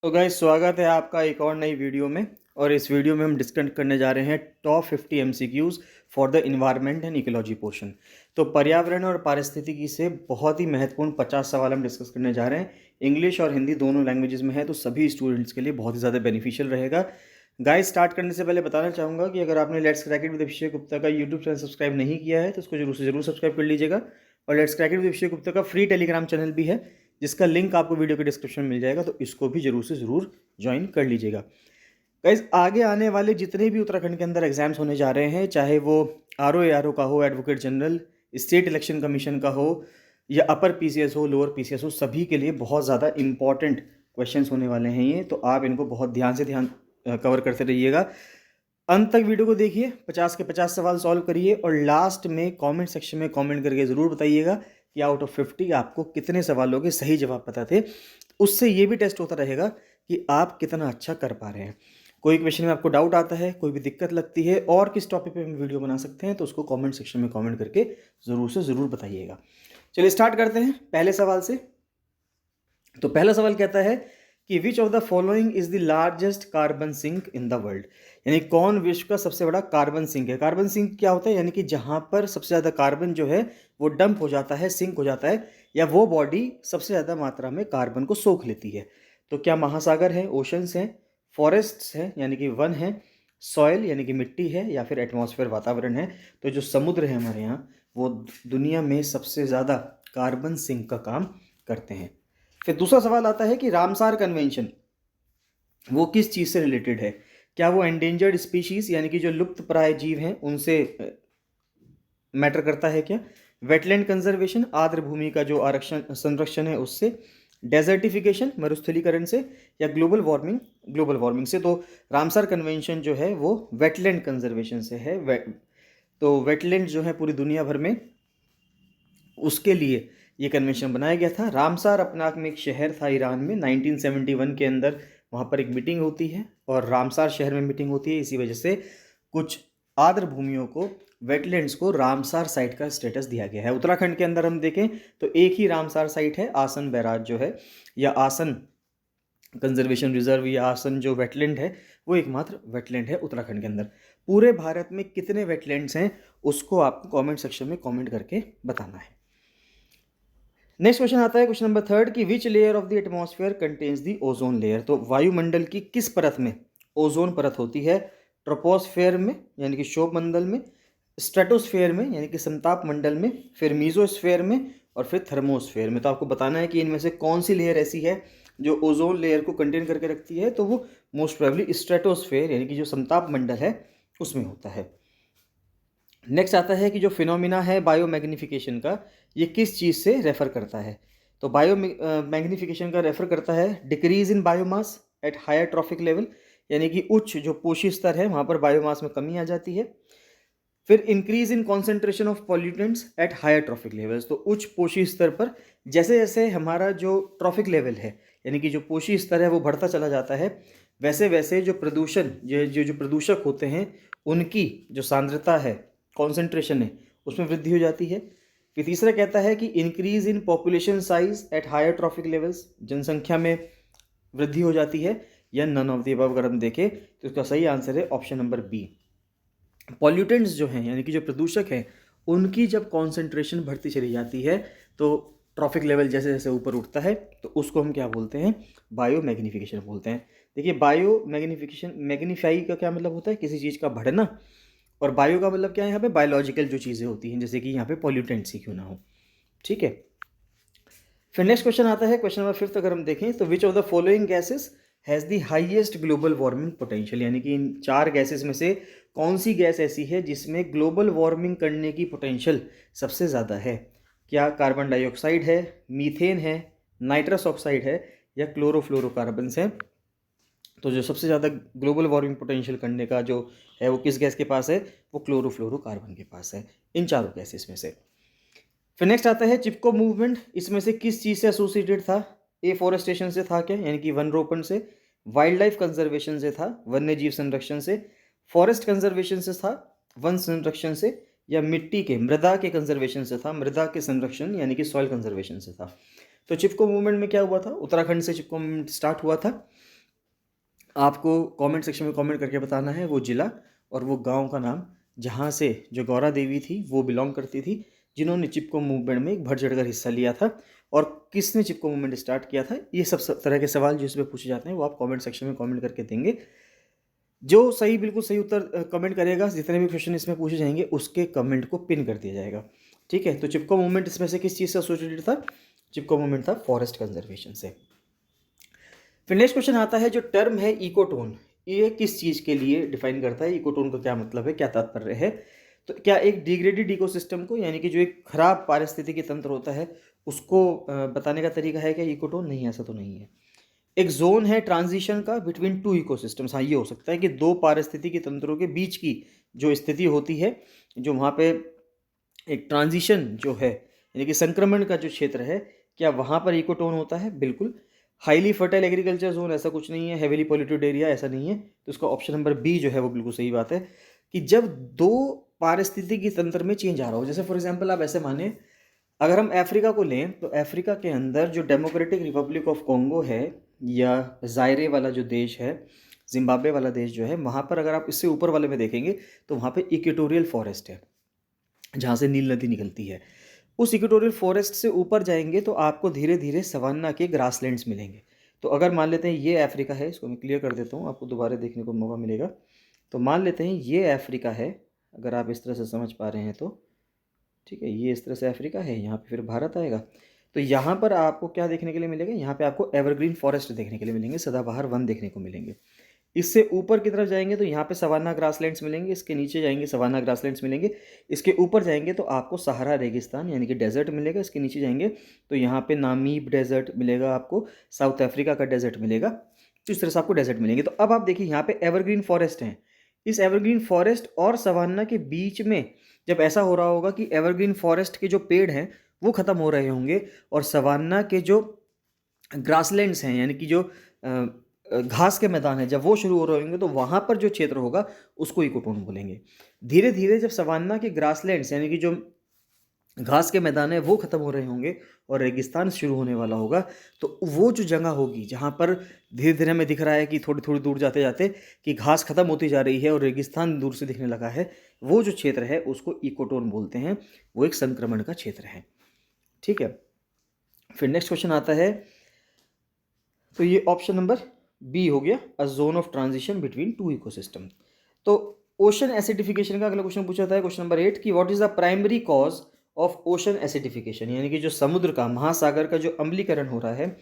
तो गाइस स्वागत है आपका एक और नई वीडियो में। और इस वीडियो में हम डिस्कस करने जा रहे हैं top 50 MCQs for the environment and ecology portion. तो पर्यावरण और पारिस्थितिकी से बहुत ही महत्वपूर्ण 50 सवाल हम डिस्कस करने जा रहे हैं। इंग्लिश और हिंदी दोनों लैंग्वेजेस में है, तो सभी स्टूडेंट्स के लिए बहुत ही ज़्यादा बेनिफिशियल रहेगा। गाइस स्टार्ट करने से पहले बताना चाहूँगा कि अगर आपने let's crack it with Abhishek Gupta का यूट्यूब चैनल सब्सक्राइब नहीं किया है तो उसको जरूर से जरूर सब्सक्राइब कर लीजिएगा। और let's crack it with Abhishek Gupta का फ्री टेलीग्राम चैनल भी है, जिसका लिंक आपको वीडियो के डिस्क्रिप्शन में मिल जाएगा, तो इसको भी जरूर से ज़रूर ज्वाइन कर लीजिएगा। गाइस आगे आने वाले जितने भी उत्तराखंड के अंदर एग्जाम्स होने जा रहे हैं, चाहे वो आर ओ का हो, advocate general, state election commission का हो, या अपर पीसीएस हो, लोअर पीसीएस हो, सभी के लिए बहुत ज़्यादा इंपॉर्टेंट क्वेश्चंस होने वाले हैं ये। तो आप इनको बहुत ध्यान से कवर करते रहिएगा। अंत तक वीडियो को देखिए, 50 के 50 सवाल सॉल्व करिए और लास्ट में कमेंट सेक्शन में कमेंट करके ज़रूर बताइएगा कि आउट ऑफ 50 आपको कितने सवालों के सही जवाब पता थे। उससे ये भी टेस्ट होता रहेगा कि आप कितना अच्छा कर पा रहे हैं। कोई क्वेश्चन में आपको डाउट आता है, कोई भी दिक्कत लगती है और किस टॉपिक पे हम वीडियो बना सकते हैं, तो उसको कमेंट सेक्शन में कमेंट करके ज़रूर से ज़रूर बताइएगा। चलिए स्टार्ट करते हैं पहले सवाल से। तो पहला सवाल कहता है कि which of the following is the largest carbon sink in the world, यानी कौन विश्व का सबसे बड़ा कार्बन सिंक है। कार्बन सिंक क्या होता है, यानी कि जहां पर सबसे ज़्यादा कार्बन जो है वो डंप हो जाता है, सिंक हो जाता है, या वो बॉडी सबसे ज़्यादा मात्रा में कार्बन को सोख लेती है। तो क्या महासागर है, ओशंस हैं, फॉरेस्ट्स हैं यानी कि वन है, सॉयल यानी कि मिट्टी है, या फिर एटमॉस्फेयर वातावरण है। तो जो समुद्र है हमारे यहाँ, वो दुनिया में सबसे ज़्यादा कार्बन सिंक का काम करते हैं। फिर दूसरा सवाल आता है कि रामसार कन्वेंशन वो किस चीज़ से रिलेटेड है। क्या वो एंडेंजर्ड स्पीशीज़ यानी कि जो लुप्त प्राय जीव हैं उनसे मैटर करता है क्या, वेटलैंड कंजर्वेशन आर्द्र भूमि का जो आरक्षण संरक्षण है उससे, डेजर्टिफिकेशन मरुस्थलीकरण से, या ग्लोबल वार्मिंग से। तो रामसार कन्वेंशन जो है वो वेटलैंड कंजर्वेशन से है। तो वेटलैंड जो है पूरी दुनिया भर में, उसके लिए ये कन्वेंशन बनाया गया था। रामसार अपने आप में एक शहर था ईरान में, 1971 के अंदर वहाँ पर एक मीटिंग होती है और रामसार शहर में मीटिंग होती है। इसी वजह से कुछ आर्द्र भूमियों को, वेटलैंड्स को रामसार साइट का स्टेटस दिया गया है। उत्तराखंड के अंदर हम देखें तो एक ही रामसार साइट है, आसन बैराज जो है, या आसन कंजर्वेशन रिजर्व, या आसन जो वेटलैंड है, वो एकमात्र वेटलैंड है उत्तराखंड के अंदर। पूरे भारत में कितने वेटलैंड्स हैं उसको आपको कमेंट सेक्शन में कमेंट करके बताना है। नेक्स्ट क्वेश्चन आता है क्वेश्चन नंबर थर्ड कि which layer of the atmosphere contains the ozone layer. तो वायुमंडल की किस परत में ओजोन परत होती है। ट्रोपोस्फेयर में यानी कि शोभ मंडल में, स्ट्रेटोस्फेयर में यानी कि समताप मंडल में, फिर मीजोस्फेयर में, और फिर थर्मोस्फेयर में। तो आपको बताना है कि इनमें से कौन सी लेयर ऐसी है जो ओजोन लेयर को कंटेन करके रखती है। तो वो मोस्ट प्रोबेबली स्ट्रेटोस्फेयर यानी कि जो समताप मंडल है उसमें होता है। नेक्स्ट आता है कि जो फिनोमिना है बायोमैग्निफिकेशन का, ये किस चीज़ से रेफर करता है। तो बायो मैग्निफिकेशन का रेफर करता है decrease in biomass at higher trophic level, यानी कि उच्च जो पोषी स्तर है वहाँ पर बायोमास में कमी आ जाती है। फिर increase in concentration of pollutants at higher trophic levels, तो उच्च पोषी स्तर पर जैसे जैसे हमारा जो ट्रॉफिक लेवल है यानी कि जो पोषी स्तर है वो बढ़ता चला जाता है, वैसे वैसे जो प्रदूषण जो प्रदूषक होते हैं उनकी जो सांद्रता है, कॉन्सेंट्रेशन है, उसमें वृद्धि हो जाती है। फिर तीसरा कहता है कि increase in population size at higher trophic levels, जनसंख्या में वृद्धि हो जाती है, या नन ऑफ द अबव अगर हम देखें तो इसका सही आंसर है ऑप्शन नंबर बी। पॉल्यूटेंट्स जो हैं यानी कि जो प्रदूषक हैं उनकी जब कॉन्सेंट्रेशन बढ़ती चली जाती है तो ट्रॉफिक लेवल जैसे जैसे ऊपर उठता है तो उसको हम क्या बोलते हैं, बायो मैग्निफिकेशन बोलते हैं। देखिए बायो मैग्निफिकेशन, मैग्नीफाई का क्या मतलब होता है, किसी चीज़ का बढ़ना, और बायो का मतलब क्या है यहाँ पे, बायोलॉजिकल जो चीज़ें होती हैं, जैसे कि यहाँ पे पॉल्यूटेंट्स ही क्यों ना हो। ठीक है। फिर नेक्स्ट क्वेश्चन आता है क्वेश्चन नंबर फिफ्थ अगर हम देखें तो विच of the following gases has the highest global warming potential, यानी कि इन चार गैसेस में से कौन सी गैस ऐसी है जिसमें ग्लोबल वार्मिंग करने की पोटेंशियल सबसे ज़्यादा है। क्या कार्बन डाइऑक्साइड है, मीथेन है, नाइट्रस ऑक्साइड है, या क्लोरोफ्लोरोकार्बन्स हैं। तो जो सबसे ज़्यादा ग्लोबल वार्मिंग पोटेंशियल करने का जो है वो किस गैस के पास है, वो क्लोरोफ्लोरोकार्बन के पास है, इन चारों गैसेस में से। फिर नेक्स्ट आता है चिपको मूवमेंट, इसमें से किस चीज़ से एसोसिएटेड था। एफॉरेस्टेशन से था क्या, यानी कि वन रोपण से, वाइल्ड लाइफ कंजर्वेशन से था, वन्य जीव संरक्षण से, फॉरेस्ट कंजर्वेशन से था, वन संरक्षण से, या मिट्टी के मृदा के कंजर्वेशन से था, मृदा के संरक्षण यानी कि सॉइल कंजर्वेशन से था। तो चिपको मूवमेंट में क्या हुआ था, उत्तराखंड से चिपको मूवमेंट स्टार्ट हुआ था। आपको कमेंट सेक्शन में कमेंट करके बताना है वो ज़िला और वो गांव का नाम जहाँ से जो गौरा देवी थी वो बिलोंग करती थी, जिन्होंने चिपको मूवमेंट में एक बढ़ चढ़कर हिस्सा लिया था, और किसने चिपको मूवमेंट स्टार्ट किया था। ये सब तरह के सवाल जो इसमें पूछे जाते हैं वो आप कमेंट सेक्शन में कमेंट करके देंगे। जो सही बिल्कुल सही उत्तर कमेंट करेगा, जितने भी क्वेश्चन इसमें पूछे जाएंगे उसके कमेंट को पिन कर दिया जाएगा। ठीक है, तो चिपको मूवमेंट इसमें से किस चीज़ से एसोसिएटेड था? चिपको मूवमेंट था फॉरेस्ट कंजर्वेशन से। फिर नेक्स्ट क्वेश्चन आता है, जो टर्म है इकोटोन, ये किस चीज़ के लिए डिफाइन करता है? इकोटोन का क्या मतलब है, क्या तात्पर्य है? तो क्या एक डिग्रेडेड इकोसिस्टम को, यानी कि जो एक खराब पारिस्थितिकी तंत्र होता है उसको बताने का तरीका है क्या इकोटोन? नहीं, ऐसा तो नहीं है। एक जोन है ट्रांजिशन का बिटवीन टू इकोसिस्टम्स। हाँ, ये हो सकता है कि दो पारिस्थितिकी तंत्रों के बीच की जो स्थिति होती है, जो वहाँ पे एक ट्रांजिशन जो है, यानी कि संक्रमण का जो क्षेत्र है, क्या वहाँ पर इकोटोन होता है? बिल्कुल। हाईली फर्टाइल एग्रीकल्चर जोन, ऐसा कुछ नहीं है। हेवीली पॉल्यूटेड एरिया, ऐसा नहीं है। तो इसका ऑप्शन नंबर बी जो है वो बिल्कुल सही बात है, कि जब दो पारिस्थितिकी तंत्र में चेंज आ रहा हो। जैसे फॉर एग्जाम्पल आप ऐसे माने, अगर हम अफ्रीका को लें तो अफ्रीका के अंदर जो डेमोक्रेटिक रिपब्लिक ऑफ कॉन्गो है, या जायरे वाला जो देश है, जिम्बाब्वे वाला देश जो है, वहाँ पर अगर आप इससे ऊपर वाले में देखेंगे तो वहाँ पे इक्वेटोरियल फॉरेस्ट है जहाँ से नील नदी निकलती है। उस इक्वेटोरियल फॉरेस्ट से ऊपर जाएंगे तो आपको धीरे धीरे सवान्ना के ग्रासलैंड्स मिलेंगे। तो अगर मान लेते हैं ये अफ्रीका है, इसको मैं क्लियर कर देता हूँ, आपको दोबारा देखने को मौका मिलेगा। तो मान लेते हैं ये अफ्रीका है, अगर आप इस तरह से समझ पा रहे हैं तो ठीक है, ये इस तरह से अफ्रीका है, यहाँ पे फिर भारत आएगा। तो यहाँ पर आपको क्या देखने के लिए मिलेगा? यहाँ पे आपको एवरग्रीन फॉरेस्ट देखने के लिए मिलेंगे, सदाबहार वन देखने को मिलेंगे। इससे ऊपर की तरफ जाएंगे तो यहाँ पे सवाना ग्रासलैंड्स मिलेंगे, इसके नीचे जाएंगे सवाना ग्रासलैंड्स मिलेंगे, इसके ऊपर जाएंगे तो आपको सहारा रेगिस्तान यानी कि डेजर्ट मिलेगा, इसके नीचे जाएंगे तो यहाँ पे नामीब डेजर्ट मिलेगा, आपको साउथ अफ्रीका का डेजर्ट मिलेगा। तो इस तरह से आपको डेजर्ट मिलेंगे। तो अब आप देखिए यहाँ पे एवरग्रीन फॉरेस्ट हैं, इस एवरग्रीन फॉरेस्ट और सवाना के बीच में जब ऐसा हो रहा होगा कि एवरग्रीन फॉरेस्ट के जो पेड़ हैं वो ख़त्म हो रहे होंगे और सवाना के जो ग्रासलैंड्स हैं, यानी कि जो घास के मैदान है, जब वो शुरू हो रहे होंगे तो वहाँ पर जो क्षेत्र होगा उसको इकोटोन बोलेंगे। धीरे धीरे जब सवाना के ग्रासलैंड्स यानी कि जो घास के मैदान है वो ख़त्म हो रहे होंगे और रेगिस्तान शुरू होने वाला होगा, तो वो जो जगह होगी जहाँ पर धीरे धीरे हमें दिख रहा है कि थोड़ी थोड़ी दूर जाते जाते कि घास ख़त्म होती जा रही है और रेगिस्तान दूर से दिखने लगा है, वो जो क्षेत्र है उसको इकोटोन बोलते हैं। वो एक संक्रमण का क्षेत्र है। ठीक है, फिर नेक्स्ट क्वेश्चन आता है, तो ये ऑप्शन नंबर बी हो गया, a zone of transition between two ecosystem. तो ओशन एसिडिफिकेशन का अगला क्वेश्चन पूछा जाता है, क्वेश्चन नंबर 8, कि what is the primary cause of ocean acidification, यानी कि जो समुद्र का, महासागर का जो अम्लीकरण हो रहा है,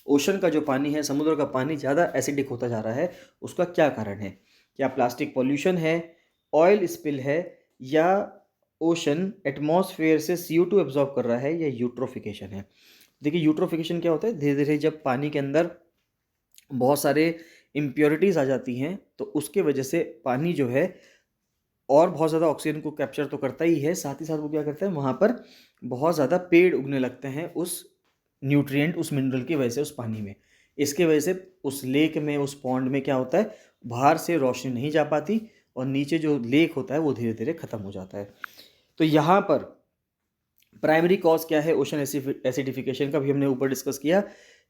ओशन का जो पानी है, समुद्र का पानी ज़्यादा एसिडिक होता जा रहा है, उसका क्या कारण है? क्या प्लास्टिक पॉल्यूशन है, ऑयल स्पिल है, या ओशन एटमॉस्फेयर से CO2 एब्जॉर्ब कर रहा है, या यूट्रोफिकेशन है? देखिए यूट्रोफिकेशन क्या होता है, धीरे धीरे जब पानी के अंदर बहुत सारे इम्प्योरिटीज़ आ जाती हैं तो उसके वजह से पानी जो है और बहुत ज़्यादा ऑक्सीजन को कैप्चर तो करता ही है, साथ ही साथ वो क्या करता है, वहाँ पर बहुत ज़्यादा पेड़ उगने लगते हैं उस न्यूट्रिएंट, उस मिनरल की वजह से उस पानी में। इसके वजह से उस लेक में, उस पॉन्ड में क्या होता है, बाहर से रोशनी नहीं जा पाती और नीचे जो लेक होता है वो धीरे धीरे ख़त्म हो जाता है। तो यहाँ पर प्राइमरी कॉज क्या है ओशन एसिडिफिकेशन का, भी हमने ऊपर डिस्कस किया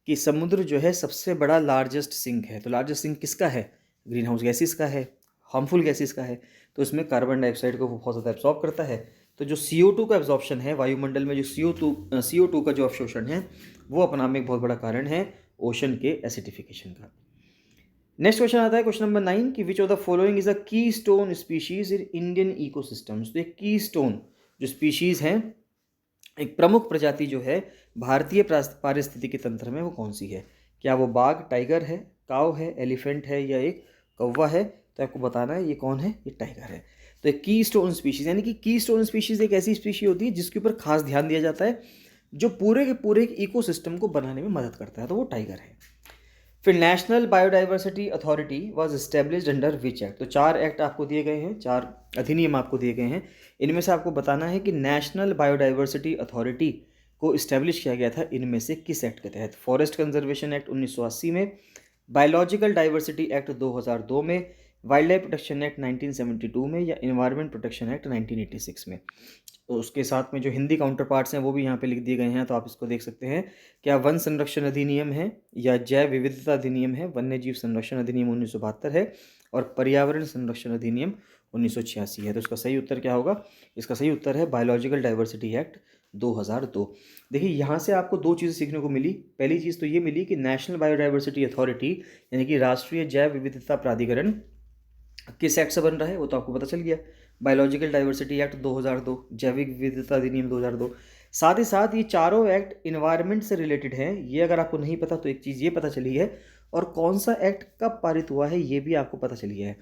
कि समुद्र जो है सबसे बड़ा लार्जेस्ट सिंक है। तो लार्जेस्ट सिंक किसका है? ग्रीन हाउस गैसेस का है, हार्मफुल गैसेस का है। तो इसमें कार्बन डाइऑक्साइड को बहुत ज़्यादा एब्जॉर्ब करता है। तो जो CO2 का एब्जॉर्प्शन है, वायुमंडल में जो CO2 का जो अवशोषण है, वो अपना में एक बहुत बड़ा कारण है ओशन के एसिडिफिकेशन का। नेक्स्ट क्वेश्चन आता है, क्वेश्चन नंबर 9, कि which of the following is a keystone species in Indian ecosystems. तो एक की स्टोन जो स्पीशीज हैं, एक प्रमुख प्रजाति जो है भारतीय पारिस्थितिकी तंत्र में, वो कौन सी है? क्या वो बाघ, टाइगर है, काव है, एलिफेंट है, या एक कौवा है? तो आपको बताना है ये कौन है, ये टाइगर है। तो एक की स्टोन स्पीशीज, यानी कि की स्टोन स्पीशीज एक ऐसी स्पीशी होती है जिसके ऊपर खास ध्यान दिया जाता है, जो पूरे के पूरे इकोसिस्टम को बनाने में मदद करता है, तो वो टाइगर है। फिर national biodiversity authority was established under which act. तो 4 एक्ट आपको दिए गए हैं, 4 अधिनियम आपको दिए गए हैं। इनमें से आपको बताना है कि नेशनल बायोडाइवर्सिटी अथॉरिटी को इस्टेब्लिश किया गया था इनमें से किस एक्ट के तहत? फॉरेस्ट कंजर्वेशन एक्ट 1980 में, बायोलॉजिकल डाइवर्सिटी एक्ट 2002 में, वाइल्ड लाइफ प्रोटेक्शन एक्ट 1972 में या इन्वायरमेंट प्रोटेक्शन एक्ट 1986 में। तो उसके साथ में जो हिंदी काउंटर पार्ट्स हैं वो भी यहाँ पे लिख दिए गए हैं, तो आप इसको देख सकते हैं। क्या वन संरक्षण अधिनियम है, या जैव विविधता अधिनियम है, वन्य जीव संरक्षण अधिनियम 1972 है, और पर्यावरण संरक्षण अधिनियम 1986 है। तो इसका सही उत्तर क्या होगा? इसका सही उत्तर है बायोलॉजिकल डाइवर्सिटी एक्ट 2002। देखिए यहाँ से आपको दो चीज़ें सीखने को मिली। पहली चीज़ तो ये मिली कि नेशनल बायोडाइवर्सिटी अथॉरिटी यानी कि राष्ट्रीय जैव विविधता प्राधिकरण किस एक्ट से बन रहा है वो तो आपको पता चल गया, बायोलॉजिकल डाइवर्सिटी एक्ट 2002, जैविक विविधता अधिनियम 2002। साथ ही साथ ये चारों एक्ट इन्वायरमेंट से रिलेटेड हैं, ये अगर आपको नहीं पता तो एक चीज़ ये पता चली है, और कौन सा एक्ट कब पारित हुआ है ये भी आपको पता चली है।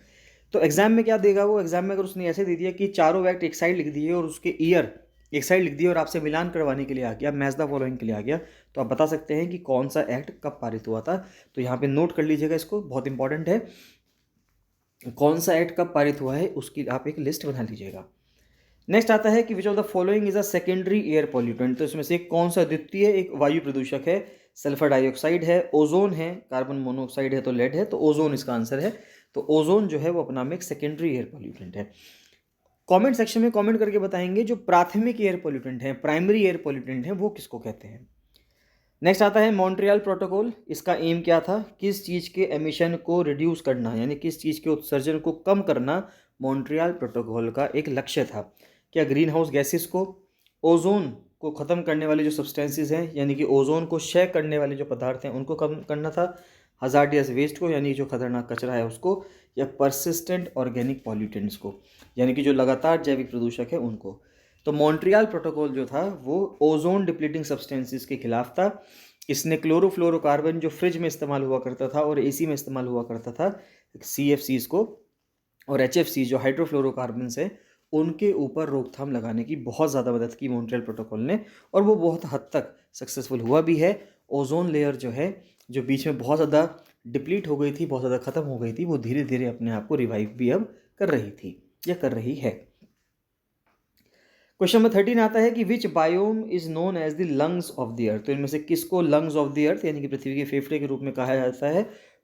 तो एग्जाम में क्या देगा वो, एग्जाम में अगर उसने ऐसे दे दिया कि चारों एक्ट एक साइड लिख दिए और उसके ईयर एक साइड लिख दिया और आपसे मिलान करवाने के लिए आ गया, मैच द फॉलोइंग के लिए आ गया, तो आप बता सकते हैं कि कौन सा एक्ट कब पारित हुआ था। तो यहाँ पे नोट कर लीजिएगा, इसको बहुत इंपॉर्टेंट है, कौन सा एक्ट कब पारित हुआ है उसकी आप एक लिस्ट बना लीजिएगा। नेक्स्ट आता है कि which of the following is a secondary air pollutant. तो इसमें से कौन सा द्वितीय एक वायु प्रदूषक है? सल्फर डाइऑक्साइड है, ओजोन है, कार्बन मोनोऑक्साइड है, तो लेड है, तो ओजोन इसका आंसर है। तो ओजोन जो है वो अपना में एक सेकेंडरी एयर पॉल्यूटेंट है। कमेंट सेक्शन में कमेंट करके बताएंगे जो प्राथमिक एयर पॉल्यूटेंट हैं, प्राइमरी एयर पॉल्यूटेंट हैं, वो किसको कहते हैं। नेक्स्ट आता है मॉन्ट्रियल प्रोटोकॉल। इसका एम क्या था? किस चीज़ के एमिशन को रिड्यूस करना, यानी किस चीज़ के उत्सर्जन को कम करना मॉन्ट्रियल प्रोटोकॉल का एक लक्ष्य था। क्या ग्रीन हाउस गैसेस को, ओजोन को ख़त्म करने वाले जो सब्सटेंसेस हैं यानी कि ओजोन को क्षय करने वाले जो पदार्थ हैं उनको कम करना था, हजार्डियस वेस्ट को यानी जो खतरनाक कचरा है उसको, या परसिस्टेंट ऑर्गेनिक पॉल्यूटेंट्स को यानी कि जो लगातार जैविक प्रदूषक है उनको। तो मॉन्ट्रियल प्रोटोकॉल जो था वो ओजोन डिप्लीटिंग सब्सटेंसेस के खिलाफ था। इसने क्लोरोफ्लोरोकार्बन जो फ्रिज में इस्तेमाल हुआ करता था और एसी में इस्तेमाल हुआ करता था, CFCs को, और HFC जो हाइड्रोफ्लोरोकार्बन्स है उनके ऊपर रोकथाम लगाने की बहुत ज़्यादा मदद की मॉन्ट्रियल प्रोटोकॉल ने, और वो बहुत हद तक सक्सेसफुल हुआ भी है। ओजोन लेयर जो है जो बीच में बहुत ज़्यादा डिप्लीट हो गई थी, बहुत ज़्यादा ख़त्म हो गई थी, वो धीरे धीरे अपने आप को रिवाइव भी अब कर रही थी या कर रही है। क्वेश्चन नंबर 13 आता है कि which biome is known as the lungs of the earth. तो इनमें से किसको लंग्स ऑफ द अर्थ यानी कि पृथ्वी के फेफड़े के रूप में कहा जाता है?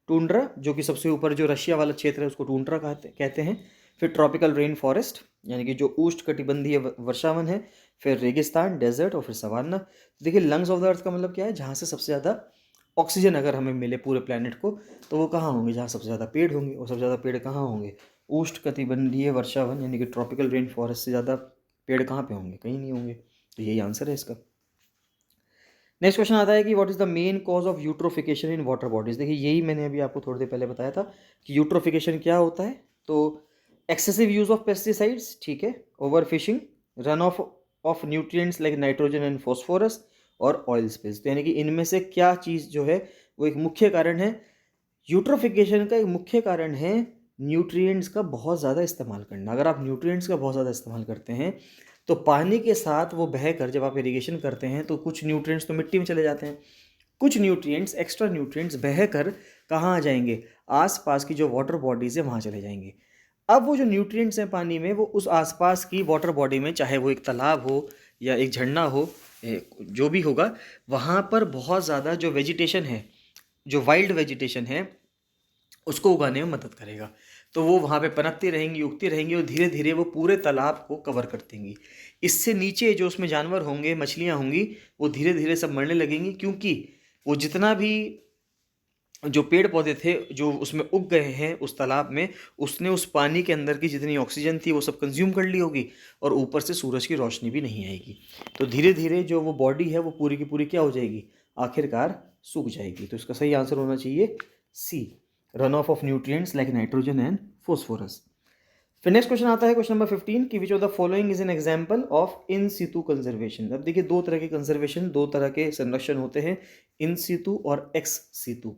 टुंड्रा, जो कि सबसे ऊपर जो रशिया वाला क्षेत्र है उसको टुंड्रा कहते हैं। फिर ट्रॉपिकल रेन फॉरेस्ट यानी कि जो उष्ण कटिबंधीय वर्षावन है, फिर रेगिस्तान, डेजर्ट, और फिर सवाना। तो देखिए लंग्स ऑफ द अर्थ का मतलब क्या है? जहाँ से सबसे ज़्यादा ऑक्सीजन अगर हमें मिले पूरे प्लानट को तो वो कहाँ होंगे? जहाँ सबसे ज़्यादा पेड़ होंगे, और सबसे ज़्यादा पेड़ कहाँ होंगे? उष्ण कटिबंधीय वर्षावन यानी कि ट्रॉपिकल रेन फॉरेस्ट से ज़्यादा पेड़ कहाँ पे होंगे? कहीं नहीं होंगे। तो यही आंसर है इसका। नेक्स्ट क्वेश्चन आता है कि what is the main cause of eutrophication in water bodies. देखिए यही मैंने अभी आपको थोड़ी देर पहले बताया था कि यूट्रोफिकेशन क्या होता है। तो एक्सेसिव यूज ऑफ पेस्टिसाइड्स, ठीक है, over fishing, run off nutrients like nitrogen and phosphorus, और ऑयल स्पिल्स। तो यानी कि इनमें से क्या चीज़ जो है वो एक मुख्य कारण है? यूट्रोफिकेशन का एक मुख्य कारण है न्यूट्रिएंट्स का बहुत ज़्यादा इस्तेमाल करना। अगर आप न्यूट्रिएंट्स का बहुत ज़्यादा इस्तेमाल करते हैं तो पानी के साथ वो बहकर जब आप इरिगेशन करते हैं तो कुछ न्यूट्रिएंट्स तो मिट्टी में चले जाते हैं, कुछ न्यूट्रिएंट्स, एक्स्ट्रा न्यूट्रिएंट्स बहकर कहाँ आ जाएंगे? आसपास की जो वाटर बॉडीज़ है वहाँ चले जाएंगे। अब वो जो न्यूट्रिएंट्स हैं पानी में वो उस आसपास की वाटर बॉडी में, चाहे वो एक तालाब हो या एक झरना हो, जो भी होगा, वहाँ पर बहुत ज़्यादा जो वेजिटेशन है, जो वाइल्ड वेजिटेशन है, उसको उगाने में मदद करेगा। तो वो वहाँ पे पनपती रहेंगी, उगती रहेंगी, और धीरे धीरे वो पूरे तालाब को कवर कर देंगी। इससे नीचे जो उसमें जानवर होंगे, मछलियाँ होंगी, वो धीरे धीरे सब मरने लगेंगी, क्योंकि वो जितना भी जो पेड़ पौधे थे जो उसमें उग गए हैं उस तालाब में, उसने उस पानी के अंदर की जितनी ऑक्सीजन थी वो सब कंज्यूम कर ली होगी, और ऊपर से सूरज की रोशनी भी नहीं आएगी। तो धीरे धीरे जो वो बॉडी है वो पूरी की पूरी क्या हो जाएगी? आखिरकार सूख जाएगी। तो इसका सही आंसर होना चाहिए C, run off nutrients like nitrogen and phosphorus. फिर नेक्स्ट क्वेश्चन आता है क्वेश्चन नंबर 15 कि which of the following is an example of in situ conservation. अब देखिए दो तरह के कंजर्वेशन, दो तरह के संरक्षण होते हैं, इन सितु और एक्स सितु।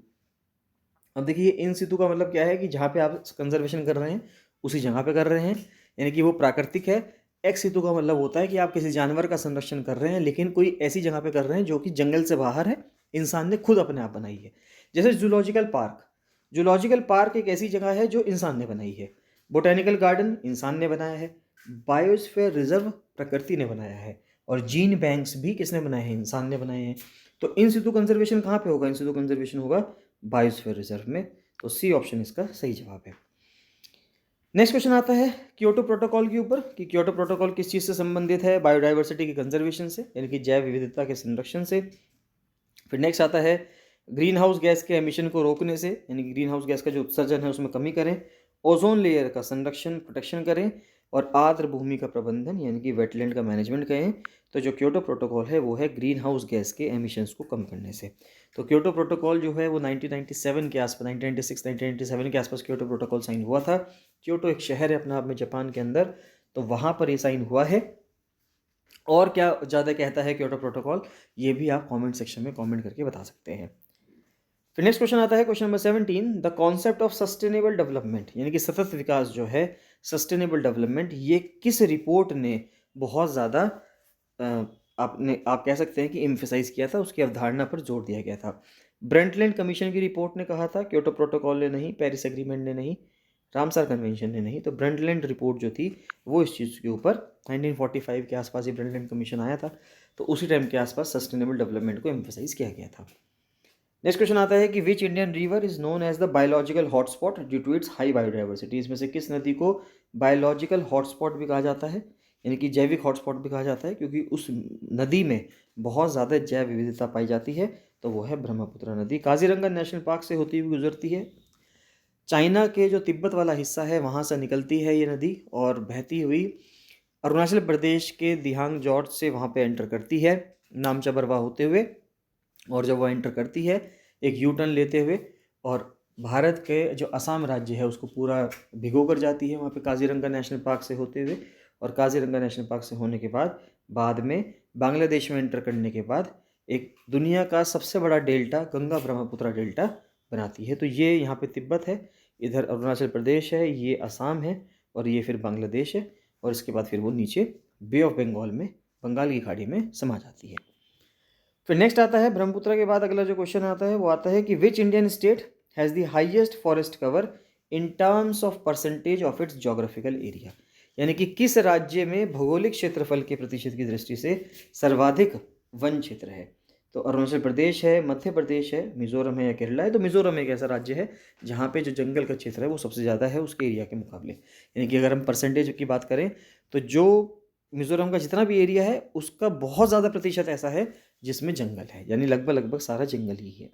अब देखिए इन सितु का मतलब क्या है कि जहाँ पे आप कंजर्वेशन कर रहे हैं उसी जगह पे कर रहे हैं, यानी कि वो प्राकृतिक है। एक्स सितु का मतलब होता है कि आप किसी जानवर का संरक्षण कर रहे हैं लेकिन कोई ऐसी जगह पे कर रहे हैं जो कि जंगल से बाहर है, इंसान ने खुद अपने आप बनाई है। जैसे जूलॉजिकल पार्क, जूलॉजिकल पार्क एक ऐसी जगह है जो इंसान ने बनाई है। बोटेनिकल गार्डन इंसान ने बनाया है। बायोस्फीयर रिजर्व प्रकृति ने बनाया है। और जीन बैंक्स भी किसने बनाए हैं? इंसान ने बनाए हैं। तो इन सितु कंजर्वेशन कहाँ पे होगा? इन सितु कंजर्वेशन होगा बायोस्फीयर रिजर्व में। तो सी ऑप्शन इसका सही जवाब है। नेक्स्ट क्वेश्चन आता है क्योटो प्रोटोकॉल के ऊपर कि क्योटो प्रोटोकॉल किस चीज़ से संबंधित है, बायोडाइवर्सिटी की कंजर्वेशन से यानी कि जैव विविधता के संरक्षण से। फिर नेक्स्ट आता है ग्रीन हाउस गैस के एमिशन को रोकने से यानी कि ग्रीन हाउस गैस का जो उत्सर्जन है उसमें कमी करें, ओजोन लेयर का संरक्षण प्रोटेक्शन करें और आर्द्र भूमि का प्रबंधन यानी कि वेटलैंड का मैनेजमेंट करें। तो जो क्योटो प्रोटोकॉल है वो है ग्रीन हाउस गैस के एमिशंस को कम करने से। तो क्योटो प्रोटोकॉल जो है वो 1997 के आसपास 1996 1997 के आसपास क्योटो प्रोटोकॉल साइन हुआ था। क्योटो एक शहर है अपना आप में जापान के अंदर, तो वहाँ पर ये साइन हुआ है। और क्या ज़्यादा कहता है क्योटो प्रोटोकॉल, ये भी आप कमेंट सेक्शन में कमेंट करके बता सकते हैं। फिर नेक्स्ट क्वेश्चन आता है question number 17, the concept of sustainable development यानी कि सतत विकास जो है, सस्टेनेबल डेवलपमेंट, ये किस रिपोर्ट ने बहुत ज़्यादा आप कह सकते हैं कि एम्फेसाइज किया था, उसकी अवधारणा पर जोर दिया गया था। ब्रंटलैंड कमीशन की रिपोर्ट ने कहा था, क्योटो प्रोटोकॉल ने नहीं, पेरिस एग्रीमेंट ने नहीं, रामसर कन्वेंशन ने नहीं। तो ब्रंटलैंड रिपोर्ट जो थी वो इस चीज़ के ऊपर 1945 के आसपास ही ब्रंटलैंड कमीशन आया था, तो उसी टाइम के आसपास सस्टेनेबल डेवलपमेंट को एम्फेसाइज किया गया था। नेक्स्ट क्वेश्चन आता है कि which Indian river is known as the biological hotspot due to its high biodiversity. इसमें से किस नदी को बायोलॉजिकल हॉटस्पॉट भी कहा जाता है यानी कि जैविक हॉटस्पॉट भी कहा जाता है, क्योंकि उस नदी में बहुत ज़्यादा जैव विविधता पाई जाती है। तो वो है ब्रह्मपुत्र नदी, काजीरंगा नेशनल पार्क से होती हुई गुजरती है। चाइना के जो तिब्बत वाला हिस्सा है वहाँ से निकलती है ये नदी और बहती हुई अरुणाचल प्रदेश के दिहांग जॉर्ज से वहाँ पे एंटर करती है नामचा बरवा होते हुए। और जब वो एंटर करती है एक यू टर्न लेते हुए और भारत के जो असम राज्य है उसको पूरा भिगो कर जाती है वहाँ पे काजीरंगा नेशनल पार्क से होते हुए। और काजीरंगा नेशनल पार्क से होने के बाद में बांग्लादेश में एंटर करने के बाद एक दुनिया का सबसे बड़ा डेल्टा गंगा ब्रह्मपुत्र डेल्टा बनाती है। तो ये यहाँ पे तिब्बत है, इधर अरुणाचल प्रदेश है, ये असम है और ये फिर बांग्लादेश है। और इसके बाद फिर वो नीचे बे ऑफ बंगाल में, बंगाल की खाड़ी में समा जाती है। फिर नेक्स्ट आता है ब्रह्मपुत्र के बाद अगला जो क्वेश्चन आता है वो आता है कि which Indian state has the highest forest cover in terms of percentage of its geographical area, यानी कि किस राज्य में भौगोलिक क्षेत्रफल के प्रतिशत की दृष्टि से सर्वाधिक वन क्षेत्र है। तो अरुणाचल प्रदेश है, मध्य प्रदेश है, मिजोरम है या केरला है। तो मिजोरम एक ऐसा राज्य है जहाँ पे जो जंगल का क्षेत्र है वो सबसे ज़्यादा है उसके एरिया के मुकाबले। यानी कि अगर हम परसेंटेज की बात करें तो जो मिजोरम का जितना भी एरिया है उसका बहुत ज़्यादा प्रतिशत ऐसा है जिसमें जंगल है, यानी लगभग सारा जंगल ही है।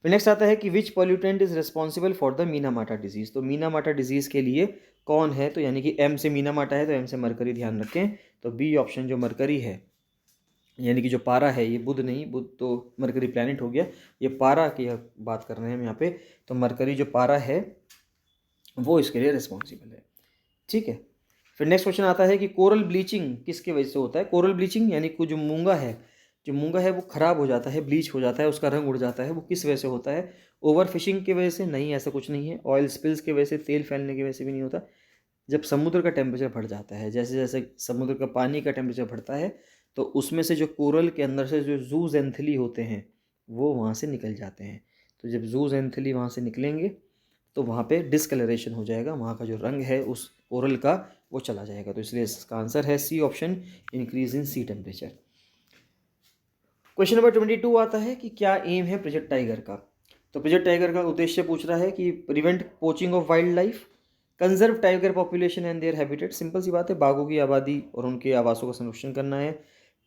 फिर नेक्स्ट आता है कि which pollutant is responsible for the Minamata disease. तो मीनामाटा डिजीज़ के लिए कौन है, तो यानी कि एम से मीनामाटा है तो एम से मरकरी ध्यान रखें। तो बी ऑप्शन जो मरकरी है यानी कि जो पारा है, ये बुध नहीं, बुध तो मरकरी प्लैनेट हो गया, ये पारा की बात कर रहे हैं हम यहाँ पे। तो मरकरी जो पारा है वो इसके लिए रिस्पॉन्सिबल है, ठीक है। फिर नेक्स्ट क्वेश्चन आता है कि कोरल ब्लीचिंग किसकी वजह से होता है। कोरल ब्लीचिंग यानी कि जो मूंगा है वो ख़राब हो जाता है, ब्लीच हो जाता है, उसका रंग उड़ जाता है, वो किस वजह से होता है। ओवर फिशिंग की वजह से नहीं, ऐसा कुछ नहीं है। ऑयल स्पिल्स की वजह से, तेल फैलने की वजह से भी नहीं होता। जब समुद्र का टेम्परेचर बढ़ जाता है, जैसे जैसे समुद्र का पानी का टेम्परेचर बढ़ता है तो उसमें से जो कोरल के अंदर से जो जूज एंथली होते हैं वो वहाँ से निकल जाते हैं। तो जब जूज एंथली वहाँ से निकलेंगे तो वहाँ पे डिस्कलरेशन हो जाएगा, वहाँ का जो रंग है उस कोरल का वो चला जाएगा। तो इसलिए इसका आंसर है C option, increase in sea temperature. Question number 22 आता है कि क्या एम है प्रोजेक्ट टाइगर का। तो प्रोजेक्ट टाइगर का उद्देश्य पूछ रहा है कि prevent poaching of wild life, conserve tiger population and their habitat. Simple सी बात है, बाघों की आबादी और उनके आवासों का संरक्षण करना है।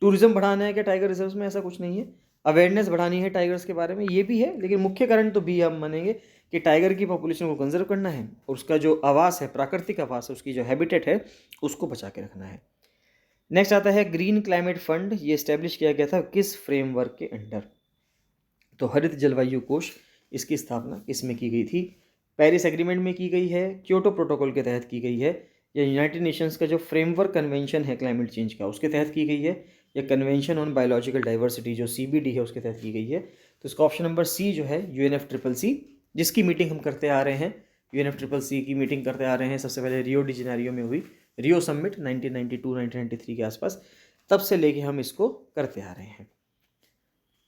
टूरिज्म बढ़ाना है क्या टाइगर रिजर्व में, ऐसा कुछ नहीं है। अवेयरनेस बढ़ानी है टाइगर्स के बारे में, ये भी है, लेकिन मुख्य कारण तो भी हम मानेंगे कि टाइगर की पॉपुलेशन को कंजर्व करना है और उसका जो आवास है, प्राकृतिक आवास है, उसकी जो हैबिटेट है उसको बचा के रखना है। नेक्स्ट आता है ग्रीन क्लाइमेट फंड, ये इस्टेब्लिश किया गया था किस फ्रेमवर्क के अंडर। तो हरित जलवायु कोष, इसकी स्थापना किसमें की गई थी। पेरिस एग्रीमेंट में की गई है, क्योटो प्रोटोकॉल के तहत की गई है, या यूनाइटेड नेशंस का जो फ्रेमवर्क कन्वेंशन है क्लाइमेट चेंज का उसके तहत की गई है, या कन्वेंशन ऑन बायोलॉजिकल डाइवर्सिटी जो CBD है उसके तहत की गई है। तो इसका ऑप्शन नंबर सी जो है UNFCCC, जिसकी मीटिंग हम करते आ रहे हैं, UNFCCC की मीटिंग करते आ रहे हैं, सबसे पहले रियो डी जेनेरियो में हुई, रियो समिट 1992-1993 के आसपास, तब से लेके हम इसको करते आ रहे हैं।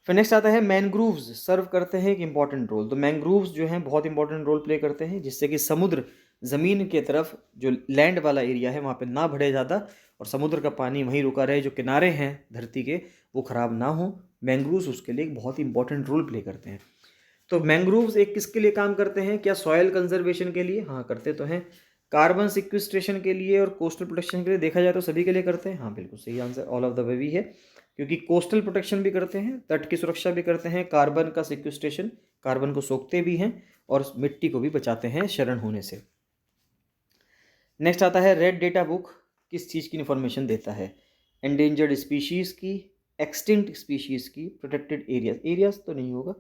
फिर नेक्स्ट आता है मैंग्रूव्स सर्व करते हैं एक इंपॉर्टेंट रोल। तो मैंग्रूव्स जो हैं बहुत इंपॉर्टेंट रोल प्ले करते हैं, जिससे कि समुद्र ज़मीन के तरफ जो लैंड वाला एरिया है वहाँ पे ना बढ़े ज़्यादा और समुद्र का पानी वहीं रुका रहे, जो किनारे हैं धरती के वो ख़राब ना हो। मैंग्रूव्स उसके लिए एक बहुत इंपॉर्टेंट रोल प्ले करते हैं। तो मैंग्रूव्स एक किसके लिए काम करते हैं, क्या सॉयल कंजर्वेशन के लिए, हाँ करते तो हैं, कार्बन सिक्विस्ट्रेशन के लिए और कोस्टल प्रोटेक्शन के लिए देखा जाए तो सभी के लिए करते हैं। हाँ बिल्कुल सही answer, all of the way भी है, क्योंकि कोस्टल प्रोटेक्शन भी करते हैं, तट की सुरक्षा भी करते हैं, कार्बन का सिक्विस्ट्रेशन, कार्बन को सोखते भी हैं और मिट्टी को भी बचाते हैं शरण होने से। नेक्स्ट आता है रेड डेटा बुक किस चीज़ की इन्फॉर्मेशन देता है? एंडेंजर्ड स्पीशीज़ की, एक्सटिंक्ट स्पीशीज़ की, प्रोटेक्टेड एरियाज। एरियाज तो नहीं होगा,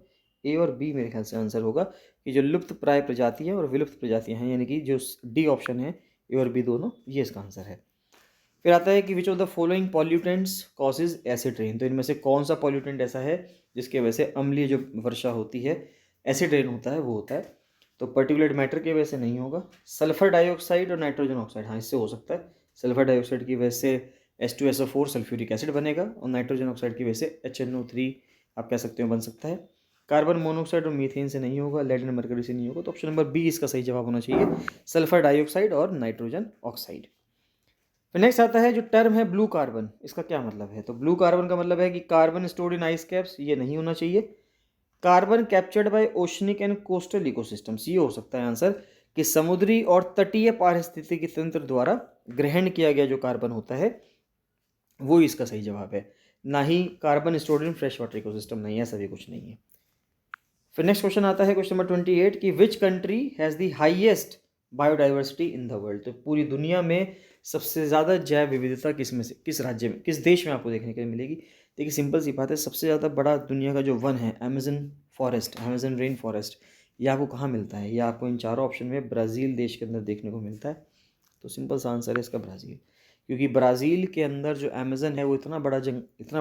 ए और बी मेरे ख्याल से आंसर होगा कि जो लुप्त प्राय प्रजातियां और विलुप्त प्रजातियां हैं, यानी कि जो डी ऑप्शन है, ए और बी दोनों, ये इसका आंसर है। फिर आता है कि which of the following pollutants causes acid rain. तो इनमें से कौन सा पॉल्यूटेंट ऐसा है जिसके वजह से अम्लीय जो वर्षा होती है, एसिड रेन होता है, वो होता है? तो पर्टिकुलेट मैटर की वजह से नहीं होगा। सल्फर डाइऑक्साइड और नाइट्रोजन ऑक्साइड, हाँ इससे हो सकता है। सल्फर डाइऑक्साइड की वजह से H2SO4 सल्फ्यूरिक एसिड बनेगा और नाइट्रोजन ऑक्साइड की वजह से HNO3 आप कह सकते हो बन सकता है। कार्बन मोनोऑक्साइड और मीथेन से नहीं होगा, लेड एंड मरकरी से नहीं होगा। तो ऑप्शन नंबर बी इसका सही जवाब होना चाहिए, सल्फर डाइऑक्साइड और नाइट्रोजन ऑक्साइड। फिर नेक्स्ट आता है जो टर्म है ब्लू कार्बन, इसका क्या मतलब है? तो ब्लू कार्बन का मतलब है कि कार्बन स्टोर्ड इन आइस कैप्स, ये नहीं होना चाहिए। Carbon captured by oceanic and coastal ecosystems, ये हो सकता है आंसर, कि समुद्री और तटीय पारिस्थितिकी तंत्र द्वारा ग्रहण किया गया जो कार्बन होता है वो इसका सही जवाब है, ना ही carbon stored in fresh water ecosystem, नहीं है, ऐसा भी कुछ नहीं है। फिर नेक्स्ट क्वेश्चन आता है क्वेश्चन नंबर 28 कि which country has the highest biodiversity in the world. तो पूरी दुनिया में सबसे ज़्यादा जैव विविधता किस में से, किस राज्य में, किस देश में आपको देखने के लिए मिलेगी? देखिए सिंपल सी बात है, सबसे ज़्यादा बड़ा दुनिया का जो वन है Amazon forest, Amazon rain forest, ये आपको कहाँ मिलता है? ये आपको इन चारों ऑप्शन में ब्राज़ील देश के अंदर देखने को मिलता है। तो सिंपल सा आंसर है इसका ब्राज़ील, क्योंकि ब्राज़ील के अंदर जो अमेजन है वो इतना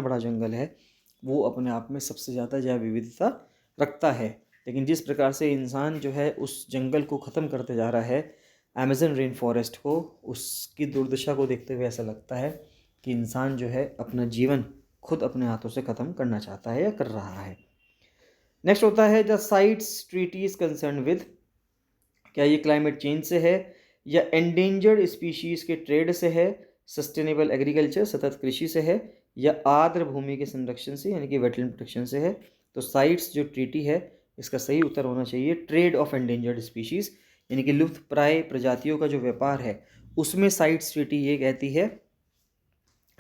बड़ा जंगल है, वो अपने आप में सबसे ज़्यादा जैव विविधता रखता है। लेकिन जिस प्रकार से इंसान जो है उस जंगल को ख़त्म करते जा रहा है, अमेजन रेन फॉरेस्ट को, उसकी दुर्दशा को देखते हुए ऐसा लगता है कि इंसान जो है अपना जीवन खुद अपने हाथों से ख़त्म करना चाहता है या कर रहा है। नेक्स्ट होता है the sites treaty is concern with, क्या ये क्लाइमेट चेंज से है या एंडेंजर्ड स्पीशीज़ के ट्रेड से है, सस्टेनेबल एग्रीकल्चर सतत कृषि से है, या आर्द्र भूमि के संरक्षण से यानी कि वेटलैंड प्रोटेक्शन से है? तो साइट्स जो ट्रीटी है इसका सही उत्तर होना चाहिए ट्रेड ऑफ एंडेंजर्ड स्पीशीज़, यानी कि लुप्त प्राय प्रजातियों का जो व्यापार है उसमें साइट्स ट्रीटी ये कहती है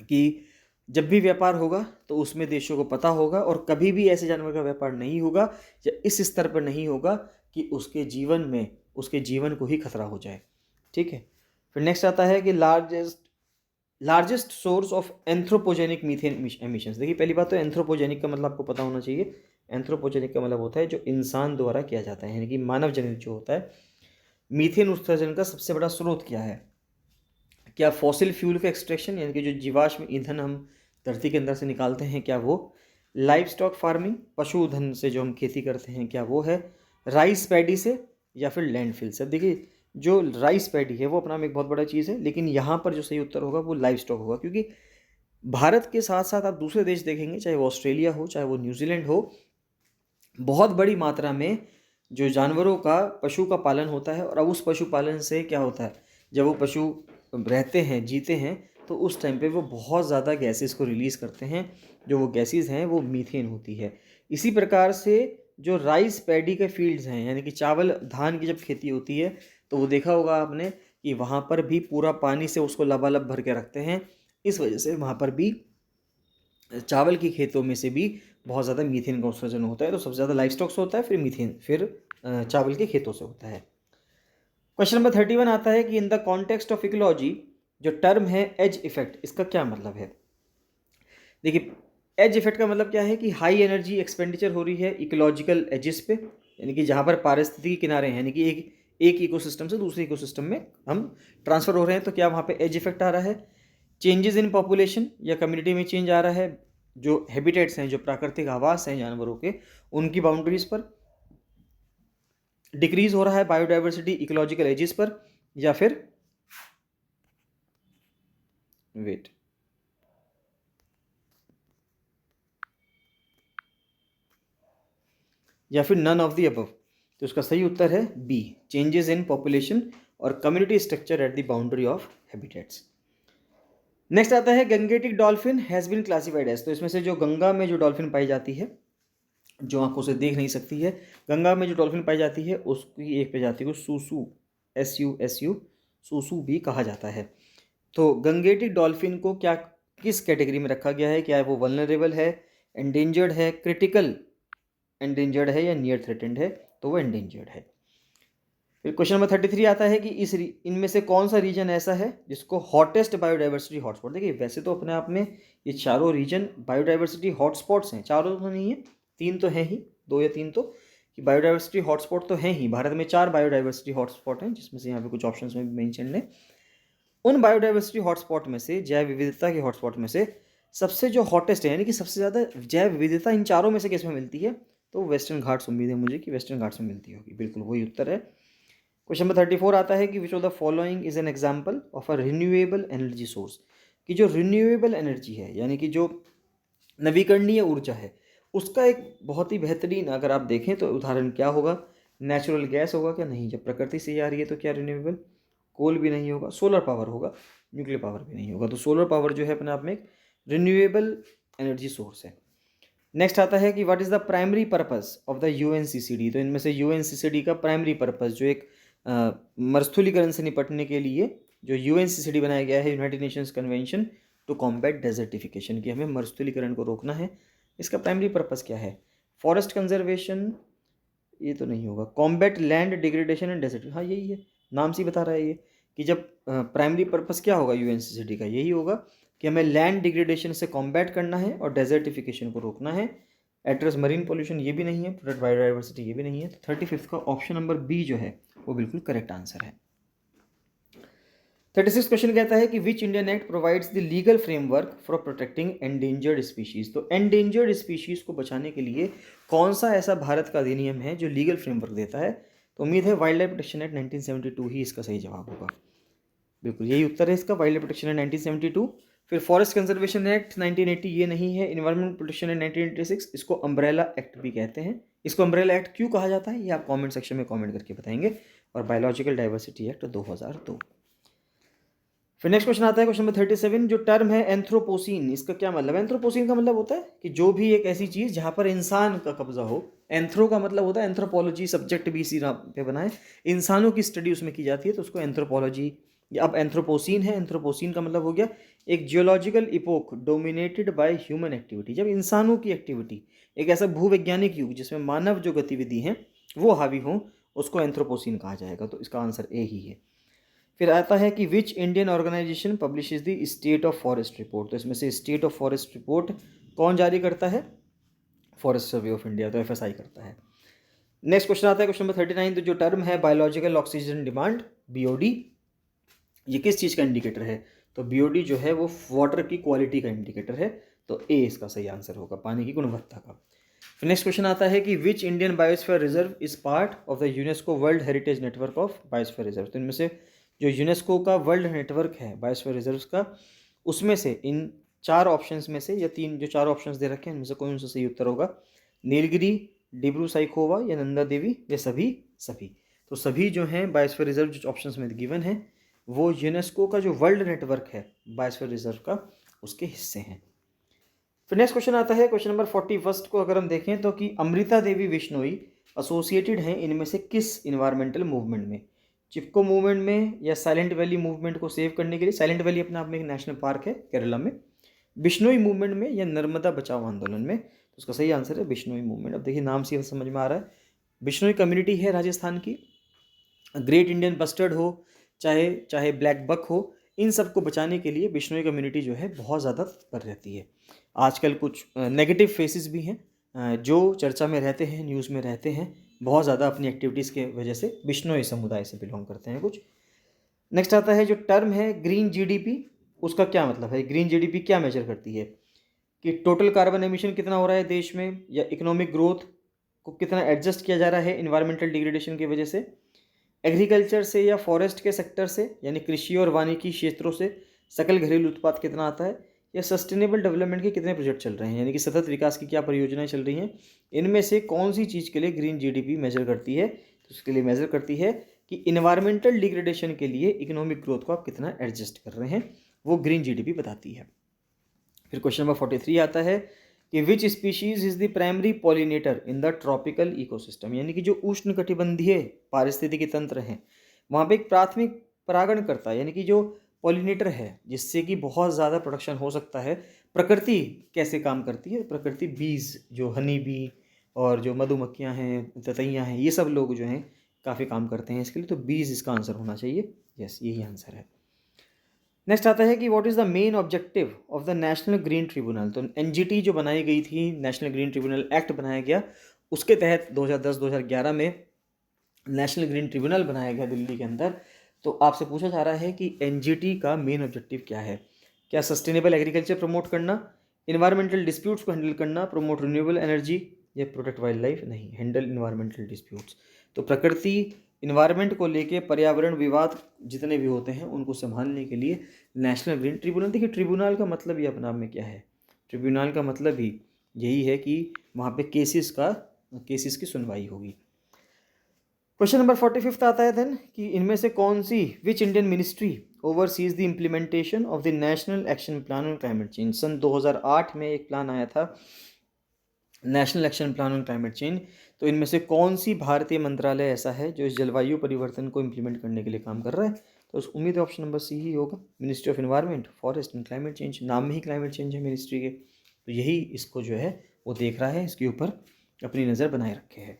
कि जब भी व्यापार होगा तो उसमें देशों को पता होगा और कभी भी ऐसे जानवर का व्यापार नहीं होगा या इस स्तर पर नहीं होगा कि उसके जीवन को ही खतरा हो जाए। ठीक है। फिर नेक्स्ट आता है कि largest source of anthropogenic methane emissions. देखिए पहली बात तो एंथ्रोपोजेनिक का मतलब आपको पता होना चाहिए। एंथ्रोपोजेनिक का मतलब होता है जो इंसान द्वारा किया जाता है, यानी कि मानव जनित जो होता है। मीथेन उत्सर्जन का सबसे बड़ा स्रोत क्या है? क्या फॉसिल फ्यूल का एक्सट्रैक्शन, यानी कि जो जीवाश्म ईंधन हम धरती के अंदर से निकालते हैं, क्या वो? लाइव स्टॉक फार्मिंग, पशुधन से जो हम खेती करते हैं, क्या वो है? राइस पैडी से, या फिर लैंडफिल से? देखिए जो राइस पैडी है वो अपना में एक बहुत बड़ा चीज़ है, लेकिन यहाँ पर जो सही उत्तर होगा वो लाइव स्टॉक होगा, क्योंकि भारत के साथ साथ आप दूसरे देश देखेंगे, चाहे वो ऑस्ट्रेलिया हो चाहे वो न्यूजीलैंड हो, बहुत बड़ी मात्रा में जो जानवरों का पशु का पालन होता है। और अब उस पशुपालन से क्या होता है, जब वो पशु रहते हैं, जीते हैं, तो उस टाइम पे वो बहुत ज़्यादा गैसेस को रिलीज़ करते हैं, जो वो गैसेस हैं वो मीथेन होती है। इसी प्रकार से जो राइस पैडी के फील्ड्स हैं, यानी कि चावल धान की जब खेती होती है तो वो देखा होगा आपने कि वहाँ पर भी पूरा पानी से उसको लबालब भर के रखते हैं। इस वजह से वहाँ पर भी चावल की खेतों में से भी बहुत ज़्यादा मीथेन का उत्सर्जन होता है। तो सबसे ज़्यादा लाइव स्टॉक से होता है, फिर मीथेन, फिर चावल के खेतों से होता है। क्वेश्चन नंबर 31 आता है कि in the context of ecology जो टर्म है एज इफेक्ट, इसका क्या मतलब है? देखिए एज इफेक्ट का मतलब क्या है कि हाई एनर्जी एक्सपेंडिचर हो रही है इकोलॉजिकल एजिस पे, यानी कि जहाँ पर पारिस्थितिकी किनारे हैं, यानी कि एक इकोसिस्टम से दूसरे इकोसिस्टम में हम ट्रांसफ़र हो रहे हैं, तो क्या वहाँ पे एज इफेक्ट आ रहा है? चेंजेस इन पॉपुलेशन या कम्युनिटी में चेंज आ रहा है, जो हैबिटेट्स हैं, जो प्राकृतिक आवास हैं जानवरों के, उनकी बाउंड्रीज पर डिक्रीज हो रहा है बायोडाइवर्सिटी इकोलॉजिकल एजिस पर, या फिर वेट या फिर नन ऑफ द अबव। तो उसका सही उत्तर है बी, चेंजेस इन पॉपुलेशन और community structure at the boundary of habitats. Next आता है Gangetic dolphin has been classified as. तो इसमें से जो गंगा में जो डॉल्फिन पाई जाती है, जो आंखों से देख नहीं सकती है, गंगा में जो डॉल्फिन पाई जाती है उसकी एक प्रजाति को सूसू SU सूसू भी कहा जाता है। तो गंगेटिक डॉल्फिन को क्या किस कैटेगरी में रखा गया है? क्या है वो वल्नरेबल है, एंडेंजर्ड है, क्रिटिकल एंडेंजर्ड है या नियर थ्रेटेंड है? तो वो एंडेंजर्ड है। फिर क्वेश्चन नंबर 33 आता है कि इनमें से कौन सा रीजन ऐसा है जिसको हॉटेस्ट बायोडाइवर्सिटी हॉटस्पॉट? देखिए वैसे तो अपने आप में ये चारों रीजन बायोडाइवर्सिटी हॉटस्पॉट्स हैं, चारों तो नहीं है, 3 तो हैं ही, 2 या 3 तो, कि बायोडाइवर्सिटी हॉटस्पॉट तो हैं ही। भारत में 4 बायोडाइवर्सिटी हॉटस्पॉट हैं, जिसमें से यहाँ पे कुछ ऑप्शन में भी मेंशन है। उन बायोडाइवर्सिटी हॉटस्पॉट में से, जैव विविधता के हॉटस्पॉट में से सबसे जो हॉटेस्ट है, यानी कि सबसे ज़्यादा जैव विविधता इन चारों में से किस में मिलती है? तो वेस्टर्न घाट्स, उम्मीद है मुझे कि वेस्टर्न घाट्स में मिलती होगी, बिल्कुल वही उत्तर है। क्वेश्चन नंबर 34 आता है कि which of the following is an example of a renewable energy source? कि जो रिन्यूएबल एनर्जी है, यानी कि जो नवीकरणीय ऊर्जा है, उसका एक बहुत ही बेहतरीन अगर आप देखें तो उदाहरण क्या होगा? नेचुरल गैस होगा क्या? नहीं। जब प्रकृति से ही आ रही है तो क्या रिन्यूएबल? कोल भी नहीं होगा। सोलर पावर होगा, न्यूक्लियर पावर भी नहीं होगा। तो सोलर पावर जो है अपने आप में एक रिन्यूएबल एनर्जी सोर्स है। नेक्स्ट आता है कि what is the primary purpose of the UNCCD? तो इनमें से यूएनसीसीडी का प्राइमरी पर्पस, जो एक मरुस्थलीकरण से निपटने के लिए जो यूएनसीसीडी बनाया गया है, United Nations Convention to Combat Desertification, की हमें मरुस्थलीकरण को रोकना है, इसका प्राइमरी पर्पस क्या है? फॉरेस्ट कंजर्वेशन, ये तो नहीं होगा। Combat land degradation and desert, हाँ यही है, नाम से ही बता रहा है ये कि जब प्राइमरी पर्पस क्या होगा यूएनसीसीडी का, यही होगा कि हमें लैंड डिग्रेडेशन से कॉम्बैट करना है और डेजर्टिफिकेशन को रोकना है। एड्रेस मरीन पोल्यूशन, ये भी नहीं है। प्रोटेक्ट बायोडाइवर्सिटी, ये भी नहीं है। तो 35 का ऑप्शन नंबर बी जो है वो बिल्कुल करेक्ट आंसर है। 36 क्वेश्चन कहता है कि which Indian act provides the legal framework for protecting endangered species? तो एंडेंजर्ड स्पीशीज को बचाने के लिए कौन सा ऐसा भारत का अधिनियम है जो लीगल फ्रेमवर्क देता है? तो उम्मीद है वाइल्ड लाइफ प्रोटेक्शन एक्ट 1972 ही इसका सही जवाब होगा, बिल्कुल यही उत्तर है इसका, वाइल्ड लाइफ प्रोटेक्शन एक्ट 1972। फिर फॉरेस्ट कंजर्वेशन एक्ट 1980, ये नहीं है। इन्वायरमेंट प्रोटेक्शन एक्ट 1986, इसको अम्ब्रेला एक्ट भी कहते हैं। इसको अम्ब्रेला एक्ट क्यों कहा जाता है ये आप कमेंट सेक्शन में कमेंट करके बताएंगे। और बायोलॉजिकल डाइवर्सिटी एक्ट 2002। फिर नेक्स्ट क्वेश्चन आता है क्वेश्चन नंबर 37, जो टर्म है एंथ्रोपोसीन, इसका क्या मतलब है? एंथ्रोपोसीन का मतलब होता है कि जो भी एक ऐसी चीज़ जहाँ पर इंसान का कब्जा हो। एंथ्रो का मतलब होता है एंथ्रोपोलॉजी, सब्जेक्ट भी इसी पे बना है, इंसानों की स्टडी उसमें की जाती है, तो उसको एंथ्रोपोलॉजी। अब एंथ्रोपोसीन है, एंथ्रोपोसीन का मतलब हो गया एक geological epoch dominated by human activity, जब इंसानों की एक्टिविटी, एक ऐसा भूवैज्ञानिक युग जिसमें मानव जो गतिविधि हैं वो हावी हों, उसको एंथ्रोपोसीन कहा जाएगा। तो इसका आंसर ए ही है। फिर आता है कि which Indian organisation publishes the state of forest report? तो इसमें से स्टेट ऑफ फॉरेस्ट रिपोर्ट कौन जारी करता है? फॉरेस्ट सर्वे ऑफ इंडिया, तो एफएसआई करता है। नेक्स्ट क्वेश्चन आता है क्वेश्चन नंबर 39, तो जो टर्म है बायोलॉजिकल ऑक्सीजन डिमांड, बीओडी, ये किस चीज़ का इंडिकेटर है? तो बीओडी जो है वो वाटर की क्वालिटी का इंडिकेटर है, तो ए इसका सही आंसर होगा, पानी की गुणवत्ता का। फिर नेक्स्ट क्वेश्चन आता है कि which Indian biosphere reserve is part of the UNESCO world heritage network of biosphere reserve? तो इनमें से जो यूनेस्को का वर्ल्ड नेटवर्क है बायोस्फीयर रिजर्व्स का, उसमें से इन 4 ऑप्शंस में से, या 3 जो 4 ऑप्शंस दे रखे हैं इनमें से कौन सा सही उत्तर होगा? नीलगिरी, डिब्रू साइखोवा या नंदा देवी या सभी? तो सभी जो हैं बायोस्फीयर रिजर्व जो ऑप्शंस में गिवन है वो यूनेस्को का जो वर्ल्ड नेटवर्क है बायोस्फीयर रिजर्व का, उसके हिस्से हैं। फिर नेक्स्ट क्वेश्चन आता है क्वेश्चन नंबर 41 को अगर हम देखें तो कि अमृता देवी बिश्नोई एसोसिएटेड हैं इनमें से किस इन्वायरमेंटल मूवमेंट में? चिपको मूवमेंट में या साइलेंट वैली मूवमेंट को सेव करने के लिए? साइलेंट वैली अपने आप में एक नेशनल पार्क है केरला में। बिश्नोई मूवमेंट में या नर्मदा बचाओ आंदोलन में? तो उसका सही आंसर है बिश्नोई मूवमेंट। अब देखिए नाम से समझ में आ रहा है, बिश्नोई कम्युनिटी है राजस्थान की। ग्रेट इंडियन बस्टर्ड हो चाहे ब्लैक बक हो, इन सब को बचाने के लिए बिश्नोई कम्युनिटी जो है बहुत ज़्यादा तत्पर रहती है। आजकल कुछ नेगेटिव फेसेस भी हैं जो चर्चा में रहते हैं, न्यूज़ में रहते हैं, बहुत ज़्यादा अपनी एक्टिविटीज़ के वजह से बिश्नोई समुदाय से बिलोंग करते हैं कुछ। नेक्स्ट आता है जो टर्म है ग्रीन जीडीपी, उसका क्या मतलब है? ग्रीन जीडीपी क्या मेजर करती है? कि टोटल कार्बन एमिशन कितना हो रहा है देश में, या इकोनॉमिक ग्रोथ को कितना एडजस्ट किया जा रहा है इन्वायरमेंटल डिग्रेडेशन की वजह से, एग्रीकल्चर से या फॉरेस्ट के सेक्टर से यानी कृषि और वानिकी क्षेत्रों से सकल घरेलू उत्पाद कितना आता है, या सस्टेनेबल डेवलपमेंट के कितने प्रोजेक्ट चल रहे हैं यानी कि सतत विकास की क्या परियोजनाएं चल रही हैं, इनमें से कौन सी चीज़ के लिए ग्रीन जीडीपी मेजर करती है? तो उसके लिए मेजर करती है कि इन्वायरमेंटल डिग्रेडेशन के लिए इकोनॉमिक ग्रोथ को आप कितना एडजस्ट कर रहे हैं, वो ग्रीन जीडीपी बताती है। फिर क्वेश्चन नंबर 43 आता है कि which species is the primary pollinator in the tropical ecosystem, यानी कि जो उष्ण कटिबंधीय पारिस्थितिकी तंत्र हैं वहाँ पे एक प्राथमिक परागण करता है, यानी कि जो पॉलिनेटर है जिससे कि बहुत ज़्यादा प्रोडक्शन हो सकता है। प्रकृति कैसे काम करती है? प्रकृति बीज, जो हनी बी और जो मधुमक्खियाँ हैं, ततैयाँ हैं, ये सब लोग जो हैं काफ़ी काम करते हैं इसके लिए। तो बीज इसका आंसर होना चाहिए। यस, यही आंसर है। नेक्स्ट आता है कि what is the main objective of the national green tribunal. तो एनजीटी जो बनाई गई थी, नेशनल ग्रीन ट्रिब्यूनल एक्ट बनाया गया, उसके तहत 2010-2011 में नेशनल ग्रीन ट्रिब्यूनल बनाया गया दिल्ली के अंदर। तो आपसे पूछा जा रहा है कि एनजीटी का मेन ऑब्जेक्टिव क्या है? क्या सस्टेनेबल एग्रीकल्चर प्रमोट करना, इन्वायरमेंटल डिस्प्यूट्स को हैंडल करना, प्रमोट रिन्यूएबल एनर्जी, या प्रोटेक्ट वाइल्ड लाइफ? नहीं, हैंडल इन्वायरमेंटल डिस्प्यूट्स। तो प्रकृति, इन्वायरमेंट को लेके पर्यावरण विवाद जितने भी होते हैं उनको संभालने के लिए नेशनल ग्रीन ट्रिब्यूनल। देखिए, ट्रिब्यूनल का मतलब ही अपने आप में क्या है? ट्रिब्यूनल का मतलब ही यही है कि वहाँ पे केसेस की सुनवाई होगी। क्वेश्चन नंबर 45 आता है देन कि इनमें से कौन सी, which Indian ministry oversees the implementation of the national action plan on climate change. सन 2008 में एक प्लान आया था, national action plan on climate change. तो इनमें से कौन सी भारतीय मंत्रालय ऐसा है जो इस जलवायु परिवर्तन को इम्प्लीमेंट करने के लिए काम कर रहा है? तो उम्मीद है ऑप्शन नंबर सी ही होगा, ministry of environment, forest and climate change. नाम में ही क्लाइमेट चेंज है मिनिस्ट्री के, तो यही इसको जो है वो देख रहा है, इसके ऊपर अपनी नज़र बनाए रखे है।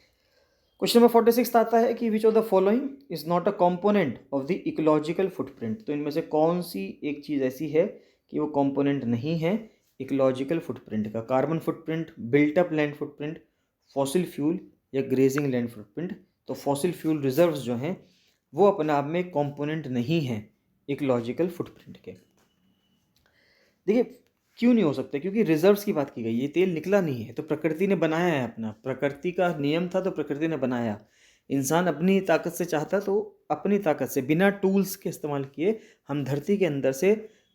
क्वेश्चन नंबर 46 आता है कि which of the following is not a component of the ecological footprint. तो इनमें से कौन सी एक चीज़ ऐसी है कि वो कॉम्पोनेंट नहीं है इकोलॉजिकल फुटप्रिंट का? Carbon footprint, built up land footprint, fossil fuel, या ग्रेजिंग लैंड फुटप्रिंट। तो फॉसिल फ्यूल रिजर्व्स जो हैं वो अपने आप में कॉम्पोनेंट नहीं है इकोलॉजिकल फुटप्रिंट के। देखिए, क्यों नहीं हो सकते? क्योंकि रिजर्व्स की बात की गई, ये तेल निकला नहीं है, तो प्रकृति ने बनाया है अपना, प्रकृति का नियम था तो प्रकृति ने बनाया। इंसान अपनी ताकत से चाहता तो अपनी ताकत से बिना टूल्स के इस्तेमाल किए हम धरती के अंदर से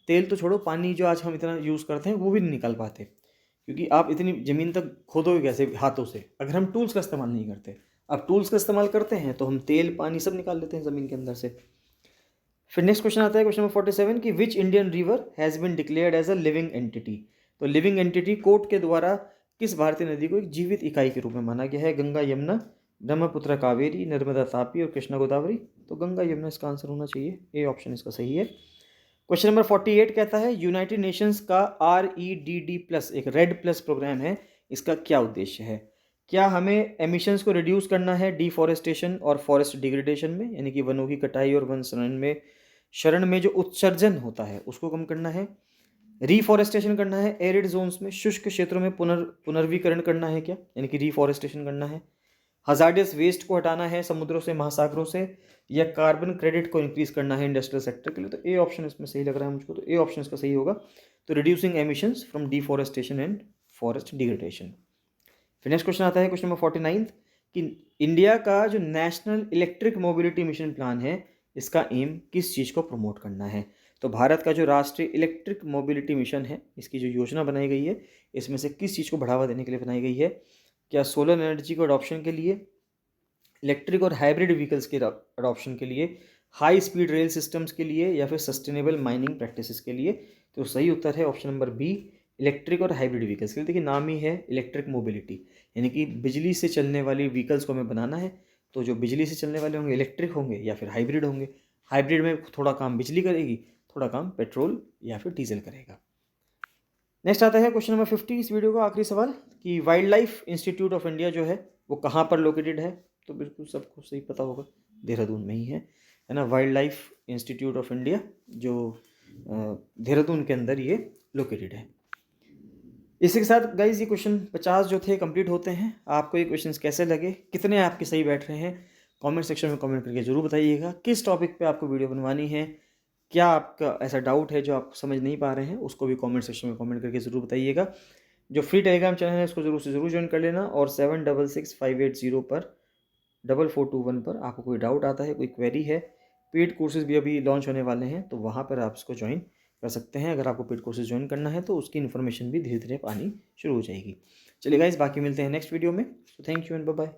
तेल तो छोड़ो, पानी जो आज हम इतना यूज़ करते हैं वो भी नहीं निकाल पाते, क्योंकि आप इतनी ज़मीन तक खोदोगे कैसे हाथों से अगर हम टूल्स का इस्तेमाल नहीं करते। अब टूल्स का इस्तेमाल करते हैं तो हम तेल पानी सब निकाल लेते हैं ज़मीन के अंदर से। फिर नेक्स्ट क्वेश्चन आता है, क्वेश्चन नंबर 47 कि which Indian river has been declared as a living entity. तो लिविंग एंटिटी कोर्ट के द्वारा किस भारतीय नदी को एक जीवित इकाई के रूप में माना गया है? गंगा यमुना, ब्रह्मपुत्र कावेरी, नर्मदा तापी और कृष्णा गोदावरी। तो गंगा यमुना इसका आंसर होना चाहिए, ए ऑप्शन इसका सही है। क्वेश्चन नंबर 48 कहता है यूनाइटेड नेशंस का REDD+ एक रेड प्लस प्रोग्राम है, इसका क्या उद्देश्य है? क्या हमें एमिशंस को रिड्यूस करना है डिफॉरेस्टेशन और फॉरेस्ट डिग्रेडेशन में, यानी कि वनों की कटाई और वन शरण में जो उत्सर्जन होता है उसको कम करना है? रिफॉरेस्टेशन करना है एरिड जोन्स में, शुष्क क्षेत्रों में पुनर्वीकरण करना है क्या, यानी कि रिफॉरेस्टेशन करना है? हजार्डियस वेस्ट को हटाना है समुद्रों से, महासागरों से, या कार्बन क्रेडिट को इंक्रीज करना है इंडस्ट्रियल सेक्टर के लिए? तो ए ऑप्शन इसमें सही लग रहा है मुझको, तो ए ऑप्शन इसका सही होगा। तो reducing emissions from deforestation and forest degradation. फिर नेक्स्ट क्वेश्चन आता है, क्वेश्चन नंबर 49 कि इंडिया का जो national electric mobility mission plan है इसका एम किस चीज़ को प्रमोट करना है? तो भारत का जो राष्ट्रीय इलेक्ट्रिक मोबिलिटी मिशन है, इसकी जो योजना बनाई गई है, इसमें से किस चीज़ को बढ़ावा देने के लिए बनाई गई है? क्या सोलर एनर्जी को अडॉप्शन के लिए, इलेक्ट्रिक और हाइब्रिड व्हीकल्स के अडॉप्शन के लिए, हाई स्पीड रेल सिस्टम्स के लिए, या फिर सस्टेनेबल माइनिंग प्रैक्टिसेस के लिए? तो सही उत्तर है ऑप्शन नंबर बी, इलेक्ट्रिक और हाइब्रिड व्हीकल्स के लिए। देखिए, नाम ही है इलेक्ट्रिक मोबिलिटी, यानी कि बिजली से चलने वाली व्हीकल्स को हमें बनाना है। तो जो बिजली से चलने वाले होंगे इलेक्ट्रिक होंगे या फिर हाइब्रिड होंगे। हाइब्रिड में थोड़ा काम बिजली करेगी, थोड़ा काम पेट्रोल या फिर डीजल करेगा। नेक्स्ट आता है क्वेश्चन नंबर 50, इस वीडियो का आखिरी सवाल कि wild life institute of India जो है वो कहाँ पर लोकेटेड है? तो बिल्कुल सबको सही पता होगा, देहरादून में ही है ना। Wild life institute of India जो देहरादून के अंदर ये लोकेटेड है। इसी के साथ गाइज ये क्वेश्चन 50 जो थे कंप्लीट होते हैं। आपको ये क्वेश्चंस कैसे लगे, कितने आपके सही बैठ रहे हैं, कमेंट सेक्शन में कमेंट करके ज़रूर बताइएगा। किस टॉपिक पे आपको वीडियो बनवानी है, क्या आपका ऐसा डाउट है जो आप समझ नहीं पा रहे हैं, उसको भी कमेंट सेक्शन में कमेंट करके ज़रूर बताइएगा। जो फ्री टेलीग्राम चैनल है उसको ज़रूर से ज़रूर ज्वाइन कर लेना, और 766580 पर 4421 पर आपको कोई डाउट आता है, कोई क्वेरी है, पेड कोर्सेज भी अभी लॉन्च होने वाले हैं तो वहाँ पर आप इसको ज्वाइन कर सकते हैं। अगर आपको पेड कोर्सेज ज्वाइन करना है तो उसकी इन्फॉर्मेशन भी धीरे धीरे आनी शुरू हो जाएगी। चलिए गाइस, बाकी मिलते हैं नेक्स्ट वीडियो में। So thank you and bye bye.